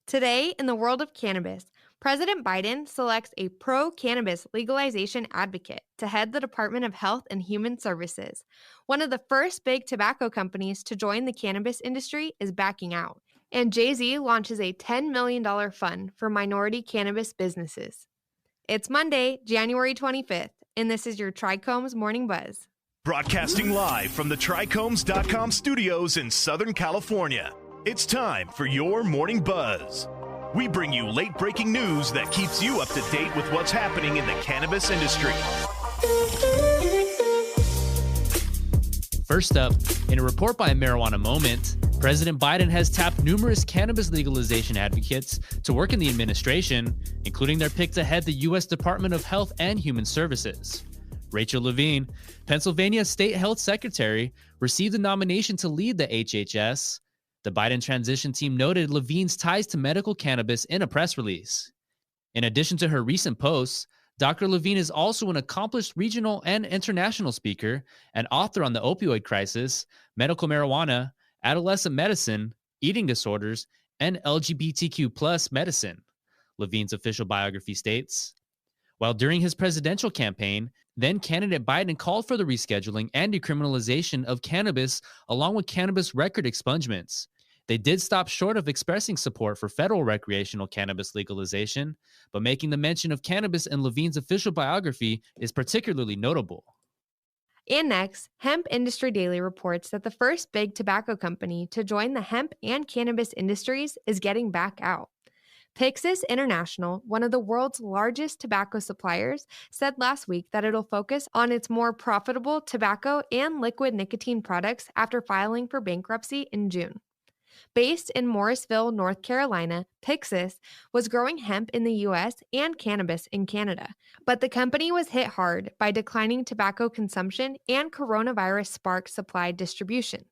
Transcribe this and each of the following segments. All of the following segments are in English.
Today, in the world of cannabis, President Biden selects a pro-cannabis legalization advocate to head the Department of Health and Human Services. One of the first big tobacco companies to join the cannabis industry is backing out, and JayZ launches a $10 million fund for minority cannabis businesses. It's Monday, January 25th, and this is your TRICHOMES Morning Buzz. Broadcasting live from the TRICHOMES.com studios in Southern California. It's time for your Morning Buzz. We bring you late-breaking news that keeps you up to date with what's happening in the cannabis industry. First up, in a report by Marijuana Moment, President Biden has tapped numerous cannabis legalization advocates to work in the administration, including their pick to head the U.S. Department of Health and Human Services. Rachel Levine, Pennsylvania State Health Secretary, received a nomination to lead the HHS. The Biden transition team noted Levine's ties to medical cannabis in a press release. In addition to her recent posts, Dr. Levine is also an accomplished regional and international speaker and author on the opioid crisis, medical marijuana, adolescent medicine, eating disorders, and LGBTQ+ medicine, Levine's official biography states. While during his presidential campaign, then-candidate Biden called for the rescheduling and decriminalization of cannabis along with cannabis record expungements. They did stop short of expressing support for federal recreational cannabis legalization, but making the mention of cannabis in Levine's official biography is particularly notable. And next, Hemp Industry Daily reports that the first big tobacco company to join the hemp and cannabis industries is getting back out. Pyxus International, one of the world's largest tobacco suppliers, said last week that it'll focus on its more profitable tobacco and liquid nicotine products after filing for bankruptcy in June. Based in Morrisville, North Carolina, Pyxus was growing hemp in the U.S. and cannabis in Canada, but the company was hit hard by declining tobacco consumption and coronavirus-sparked supply distributions.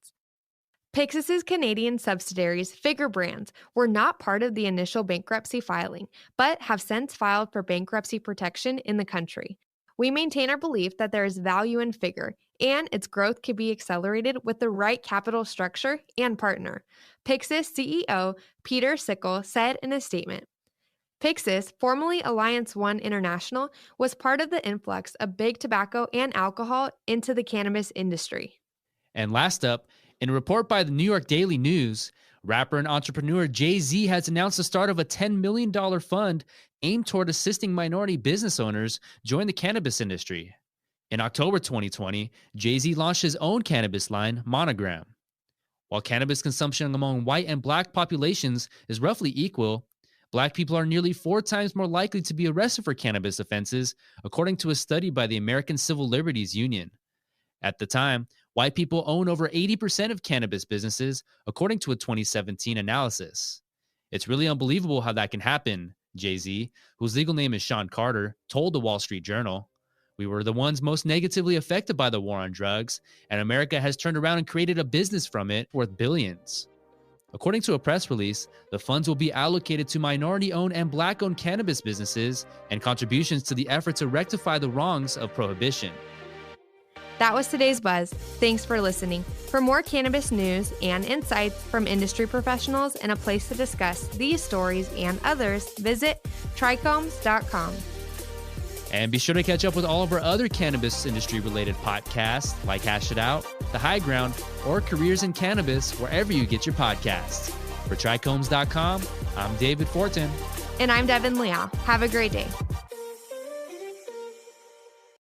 Pyxus's Canadian subsidiaries, Figure Brands, were not part of the initial bankruptcy filing, but have since filed for bankruptcy protection in the country. We maintain our belief that there is value in Figure, and its growth can be accelerated with the right capital structure and partner, Pyxus CEO Peter Sickle said in a statement. Pyxus, formerly Alliance One International, was part of the influx of big tobacco and alcohol into the cannabis industry. And last up, in a report by the New York Daily News, rapper and entrepreneur JayZ has announced the start of a $10 million fund aimed toward assisting minority business owners join the cannabis industry. In October 2020, JayZ launched his own cannabis line, Monogram. While cannabis consumption among white and black populations is roughly equal, black people are nearly 4 times more likely to be arrested for cannabis offenses, according to a study by the American Civil Liberties Union. At the time, white people own over 80% of cannabis businesses, according to a 2017 analysis. It's really unbelievable how that can happen, JayZ, whose legal name is Sean Carter, told the Wall Street Journal. We were the ones most negatively affected by the war on drugs, and America has turned around and created a business from it worth billions. According to a press release, the funds will be allocated to minority-owned and black-owned cannabis businesses and contributions to the effort to rectify the wrongs of prohibition. That was today's Buzz. Thanks for listening. For more cannabis news and insights from industry professionals and a place to discuss these stories and others, visit TRICHOMES.com. And be sure to catch up with all of our other cannabis industry-related podcasts like Hash It Out, The High Ground, or Careers in Cannabis wherever you get your podcasts. For TRICHOMES.com, I'm David Fortin. And I'm Devin Liao. Have a great day.